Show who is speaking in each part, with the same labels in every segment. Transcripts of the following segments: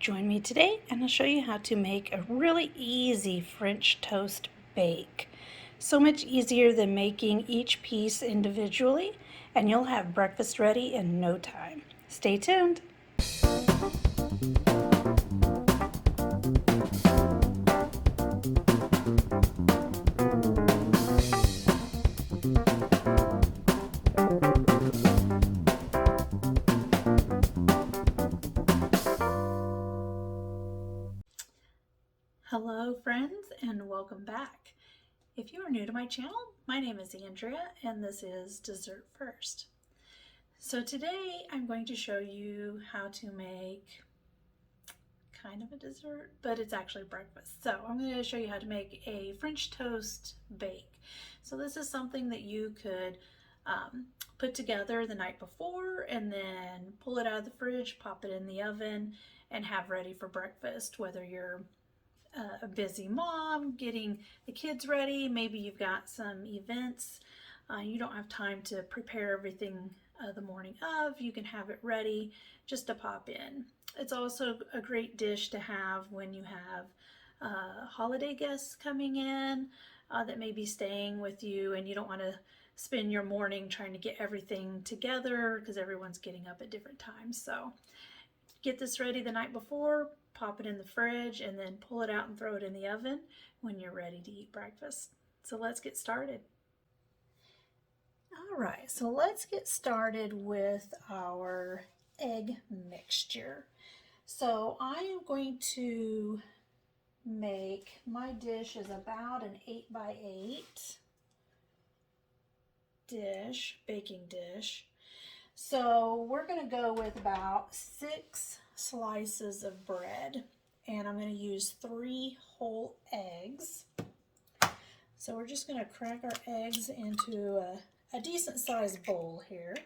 Speaker 1: Join me today and I'll show you how to make a really easy French toast bake. So much easier than making each piece individually, and you'll have breakfast ready in no time. Stay tuned. Hello friends and welcome back. If you are new to my channel, my name is Andrea and this is Dessert First. So today I'm going to show you how to make kind of a dessert, but it's actually breakfast. So I'm going to show you how to make a French toast bake. So this is something that you could put together the night before and then pull it out of the fridge, pop it in the oven, and have ready for breakfast, whether you're a busy mom getting the kids ready, maybe you've got some events, you don't have time to prepare everything the morning of, you can have it ready just to pop in. It's also a great dish to have when you have holiday guests coming in that may be staying with you and you don't want to spend your morning trying to get everything together because everyone's getting up at different times. So get this ready the night before, pop it in the fridge, and then pull it out and throw it in the oven when you're ready to eat breakfast. So let's get started. All right, so let's get started with our egg mixture. So I am going to make, my dish is about an 8x8 dish, baking dish. So we're going to go with about 6 slices of bread, and I'm going to use 3 whole eggs. So we're just going to crack our eggs into a decent sized bowl here.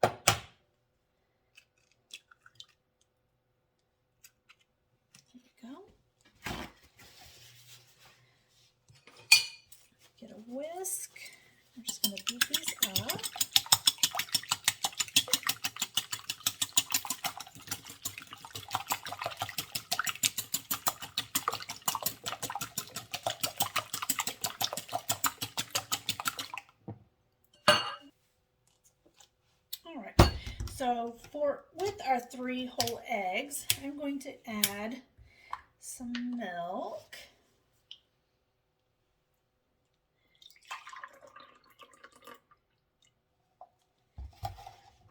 Speaker 1: There we go. Get a whisk. I'm just going to beat these up. All right. So with our 3 whole eggs, I'm going to add some milk.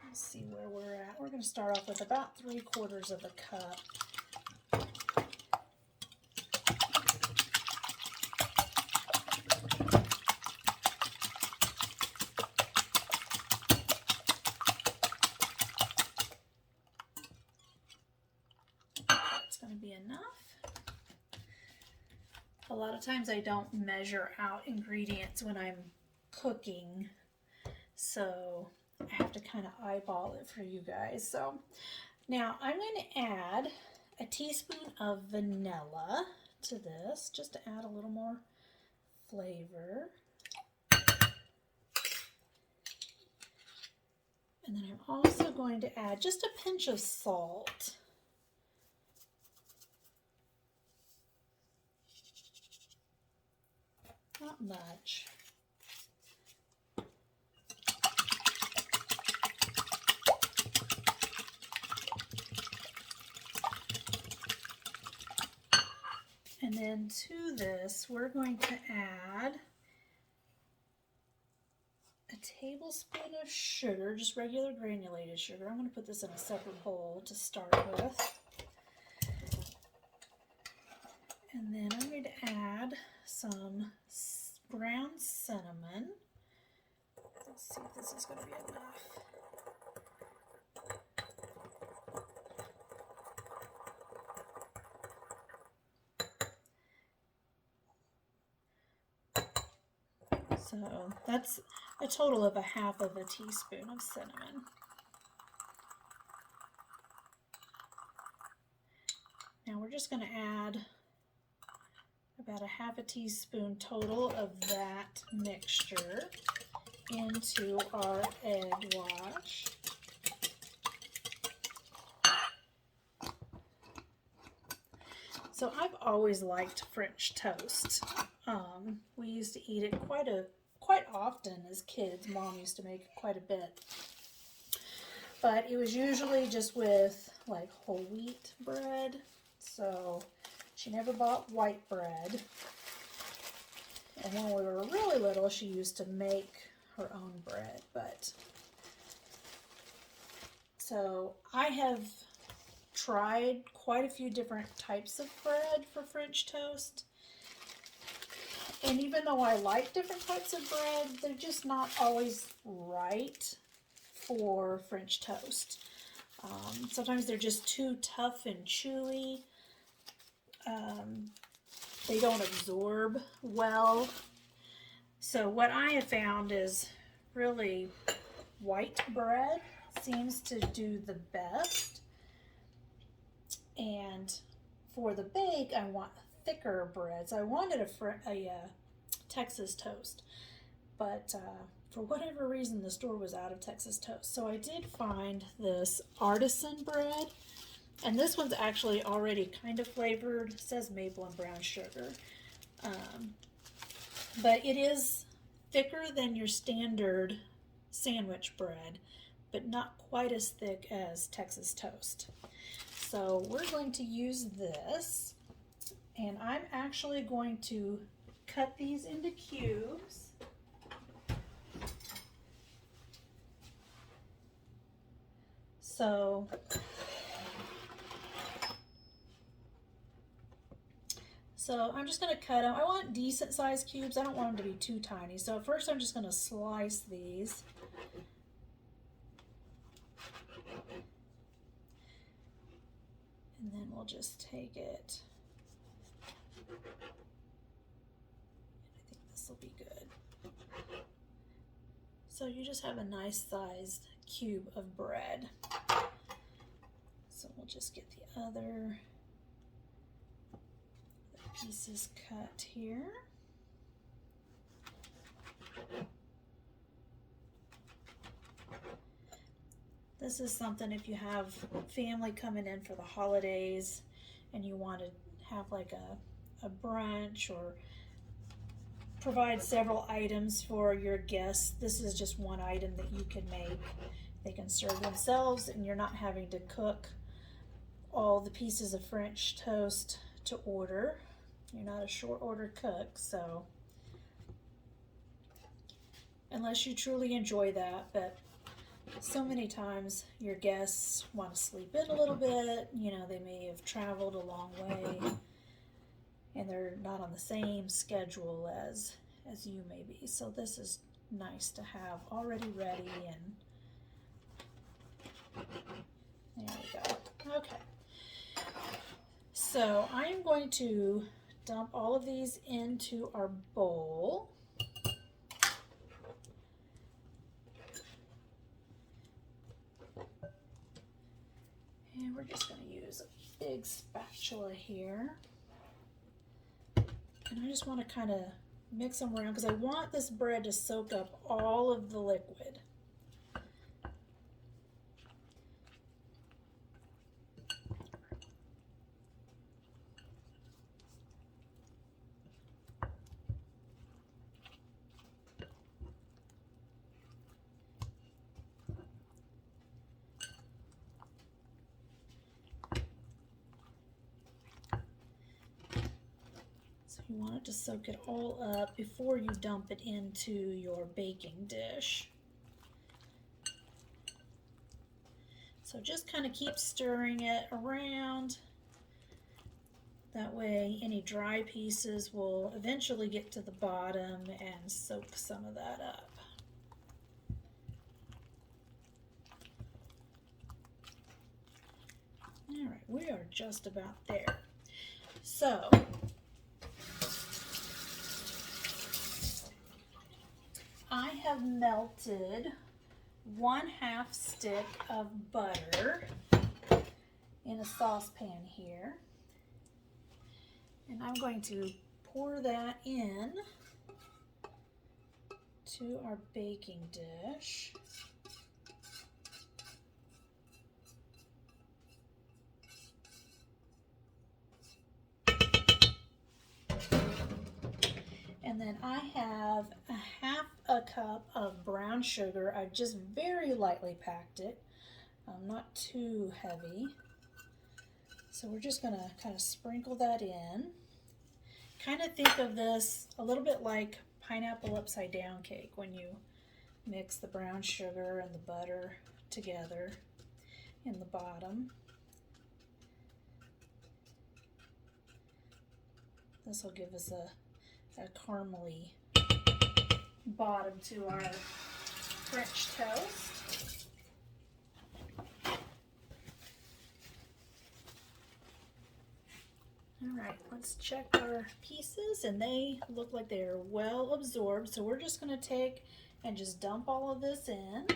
Speaker 1: Let's see where we're at. We're going to start off with about 3/4 of a cup. That's going to be enough. A lot of times I don't measure out ingredients when I'm cooking, so I have to kind of eyeball it for you guys. So now I'm going to add a teaspoon of vanilla to this, just to add a little more flavor. And then I'm also going to add just a pinch of salt. Not much. And then to this, we're going to add a tablespoon of sugar, just regular granulated sugar. I'm going to put this in a separate bowl to start with. And then I'm going to add some ground cinnamon. Let's see if this is going to be enough. So that's a total of 1/2 teaspoon of cinnamon. Now we're just going to add about 1/2 teaspoon total of that mixture. into our egg wash. So I've always liked French toast. We used to eat it quite often as kids. Mom used to make it quite a bit. But it was usually just with like whole wheat bread. So she never bought white bread. And when we were really little, she used to make her own bread. So I have tried quite a few different types of bread for French toast. And even though I like different types of bread, they're just not always right for French toast. Sometimes they're just too tough and chewy. They don't absorb well. So what I have found is really white bread seems to do the best. And for the bake, I want thicker bread. So I wanted a Texas toast, but for whatever reason, the store was out of Texas toast. So I did find this artisan bread, and this one's actually already kind of flavored. It says maple and brown sugar, but it is thicker than your standard sandwich bread, but not quite as thick as Texas toast. So we're going to use this, and I'm actually going to cut these into cubes. So I'm just going to cut them. I want decent sized cubes. I don't want them to be too tiny. So first I'm just going to slice these. And then we'll just take it. I think this will be good. So you just have a nice sized cube of bread. So we'll just get the other pieces cut here. This is something if you have family coming in for the holidays and you want to have like a brunch or provide several items for your guests. This is just one item that you can make. They can serve themselves and you're not having to cook all the pieces of French toast to order. You're not a short order cook, so unless you truly enjoy that. But so many times your guests want to sleep in a little bit. You know, they may have traveled a long way and they're not on the same schedule as you may be. So this is nice to have already ready, and there we go. Okay. So I'm going to dump all of these into our bowl. And we're just going to use a big spatula here. And I just want to kind of mix them around because I want this bread to soak up all of the liquid. You want it to soak it all up before you dump it into your baking dish. So just kind of keep stirring it around. That way any dry pieces will eventually get to the bottom and soak some of that up. All right, we are just about there. So I have melted 1/2 stick of butter in a saucepan here, and I'm going to pour that in to our baking dish. And then I have a half a cup of brown sugar. I just very lightly packed it, not too heavy. So we're just gonna kind of sprinkle that in. Kind of think of this a little bit like pineapple upside down cake when you mix the brown sugar and the butter together in the bottom. This will give us a caramely bottom to our French toast. All right, let's check our pieces, and they look like they're well absorbed. So we're just going to take and just dump all of this in.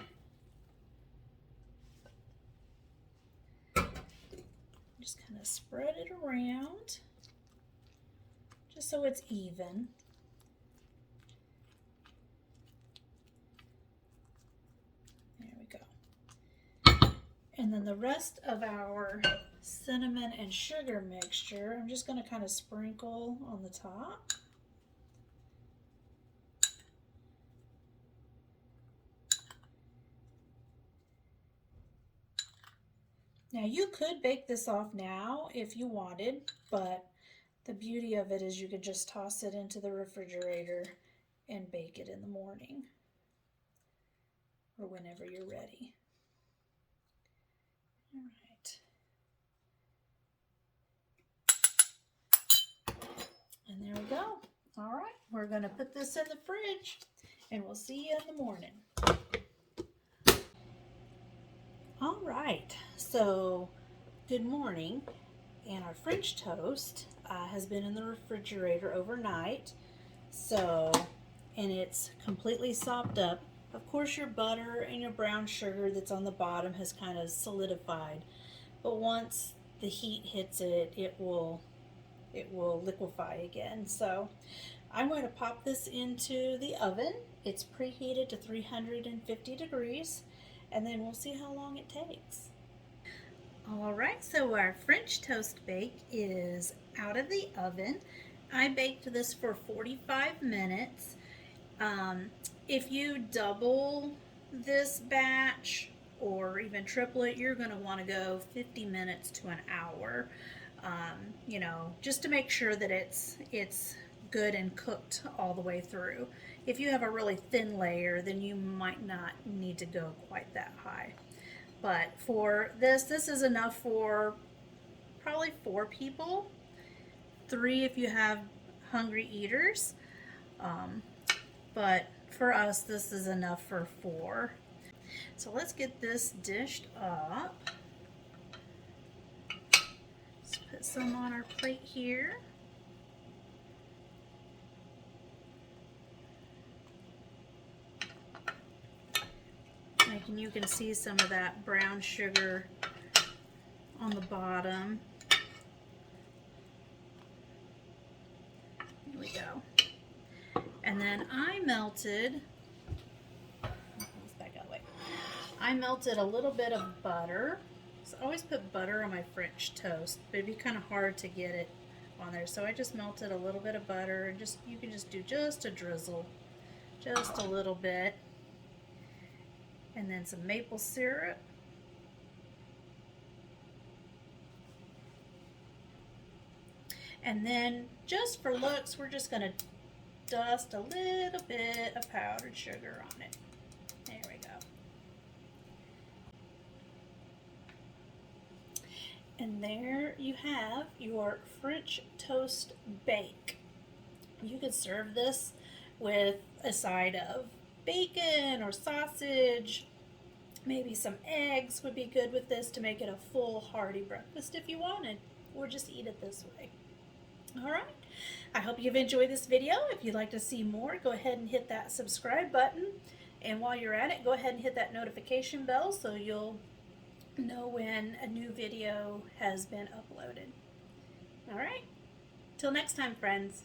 Speaker 1: Just kind of spread it around, just so it's even. There we go. And then the rest of our cinnamon and sugar mixture, I'm just going to kind of sprinkle on the top. Now you could bake this off now if you wanted, but the beauty of it is you could just toss it into the refrigerator and bake it in the morning or whenever you're ready. All right. And there we go. All right, we're going to put this in the fridge and we'll see you in the morning. All right, so good morning. And our French toast has been in the refrigerator overnight. And it's completely sopped up. Of course, your butter and your brown sugar that's on the bottom has kind of solidified. But once the heat hits it, it will liquefy again. So I'm going to pop this into the oven. It's preheated to 350 degrees, and then we'll see how long it takes. All right, so our French toast bake is out of the oven. I baked this for 45 minutes. If you double this batch or even triple it, you're going to want to go 50 minutes to an hour, just to make sure that it's good and cooked all the way through. If you have a really thin layer, then you might not need to go quite that high. But for this is enough for probably 4 people, 3 if you have hungry eaters. But for us, this is enough for 4. So let's get this dished up. Let's put some on our plate here. And you can see some of that brown sugar on the bottom. Here we go. And then I melted a little bit of butter. So I always put butter on my French toast, but it'd be kind of hard to get it on there. So I just melted a little bit of butter, and you can just do just a drizzle, just a little bit. And then some maple syrup. And then just for looks, we're just going to dust a little bit of powdered sugar on it. There we go. And there you have your French toast bake. You could serve this with a side of bacon or sausage. Maybe some eggs would be good with this to make it a full hearty breakfast if you wanted, or just eat it this way. All right, I hope you've enjoyed this video. If you'd like to see more, go ahead and hit that subscribe button, and while you're at it, go ahead and hit that notification bell so you'll know when a new video has been uploaded. All right, till next time, friends.